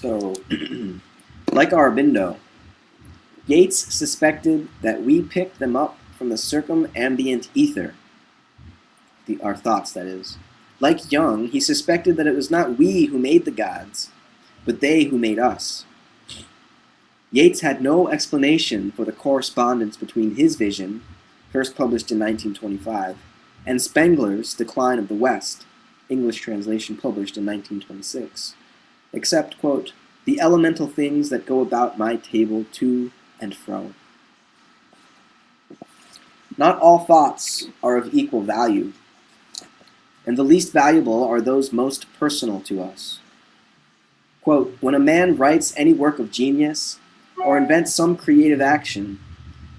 So, like Aurobindo, Yates suspected that we picked them up from the circumambient ether, our thoughts, that is. Like Jung, he suspected that it was not we who made the gods, but they who made us. Yates had no explanation for the correspondence between his vision, first published in 1925, and Spengler's Decline of the West, English translation published in 1926, except, quote, the elemental things that go about my table to and fro. Not all thoughts are of equal value, and the least valuable are those most personal to us. Quote, when a man writes any work of genius or invents some creative action,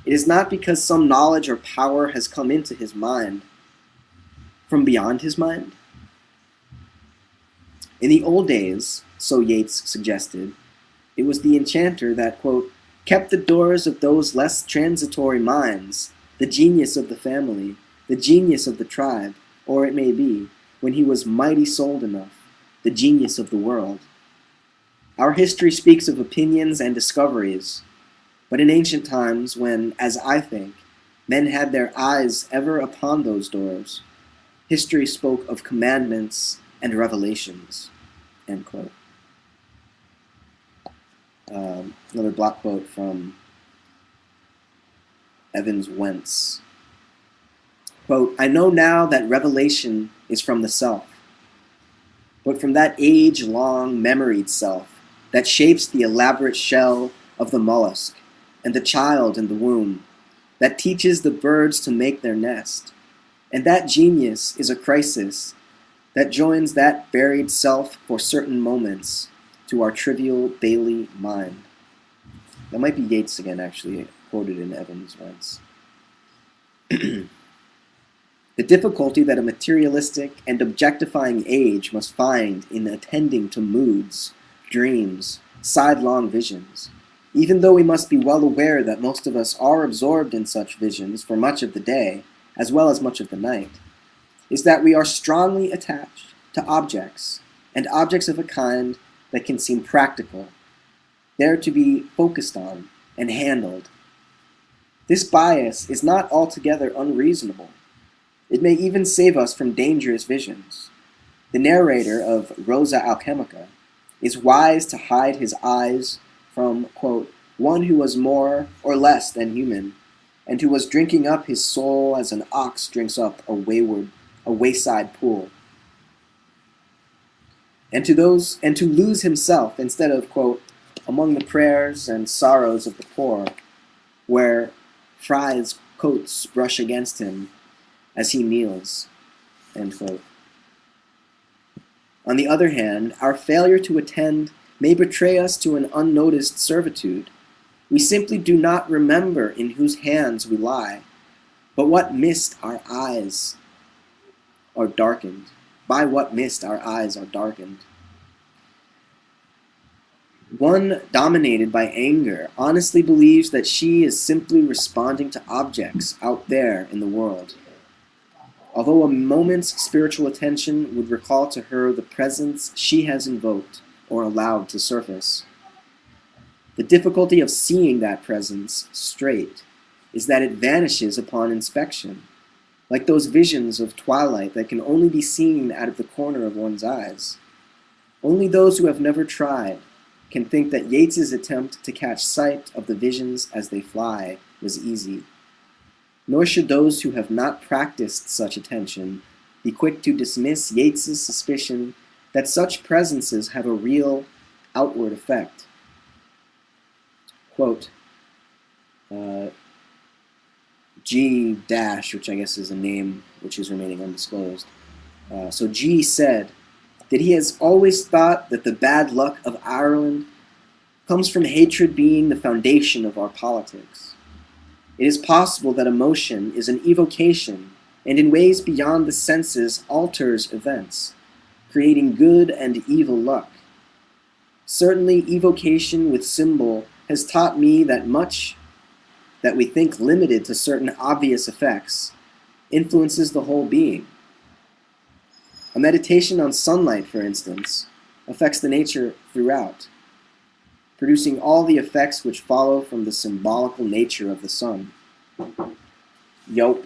it is not because some knowledge or power has come into his mind from beyond his mind. In the old days, so Yates suggested, it was the enchanter that, quote, kept the doors of those less transitory minds, the genius of the family, the genius of the tribe, or it may be, when he was mighty-souled enough, the genius of the world. Our history speaks of opinions and discoveries, but in ancient times when, as I think, men had their eyes ever upon those doors, history spoke of commandments and revelations, end quote. Another block quote from Evans Wentz. Quote, I know now that revelation is from the self, but from that age-long memoried self that shapes the elaborate shell of the mollusk and the child in the womb, that teaches the birds to make their nest. And that genius is a crisis that joins that buried self for certain moments to our trivial daily mind. That might be Yates again, actually, quoted in Evans once. The difficulty that a materialistic and objectifying age must find in attending to moods, dreams, sidelong visions, even though we must be well aware that most of us are absorbed in such visions for much of the day, as well as much of the night, is that we are strongly attached to objects, and objects of a kind that can seem practical, there to be focused on and handled. This bias is not altogether unreasonable. It may even save us from dangerous visions. The narrator of Rosa Alchemica is wise to hide his eyes from, quote, one who was more or less than human, and who was drinking up his soul as an ox drinks up a wayside pool. And to lose himself instead of, quote, among the prayers and sorrows of the poor, where friars' coats brush against him as he kneels, end quote. On the other hand, our failure to attend may betray us to an unnoticed servitude. We simply do not remember in whose hands we lie, but what mist our eyes are darkened. By what mist our eyes are darkened. One dominated by anger honestly believes that she is simply responding to objects out there in the world. Although a moment's spiritual attention would recall to her the presence she has invoked or allowed to surface. The difficulty of seeing that presence straight is that it vanishes upon inspection, like those visions of twilight that can only be seen out of the corner of one's eyes. Only those who have never tried can think that Yeats's attempt to catch sight of the visions as they fly was easy. Nor should those who have not practiced such attention be quick to dismiss Yeats's suspicion that such presences have a real outward effect. Quote, G dash, which I guess is a name which is remaining undisclosed. So G said that he has always thought that the bad luck of Ireland comes from hatred being the foundation of our politics. It is possible that emotion is an evocation and in ways beyond the senses alters events, creating good and evil luck. Certainly evocation with symbol has taught me that much that we think limited to certain obvious effects influences the whole being. A meditation on sunlight, for instance, affects the nature throughout. producing all the effects which follow from the symbolical nature of the sun. Yope.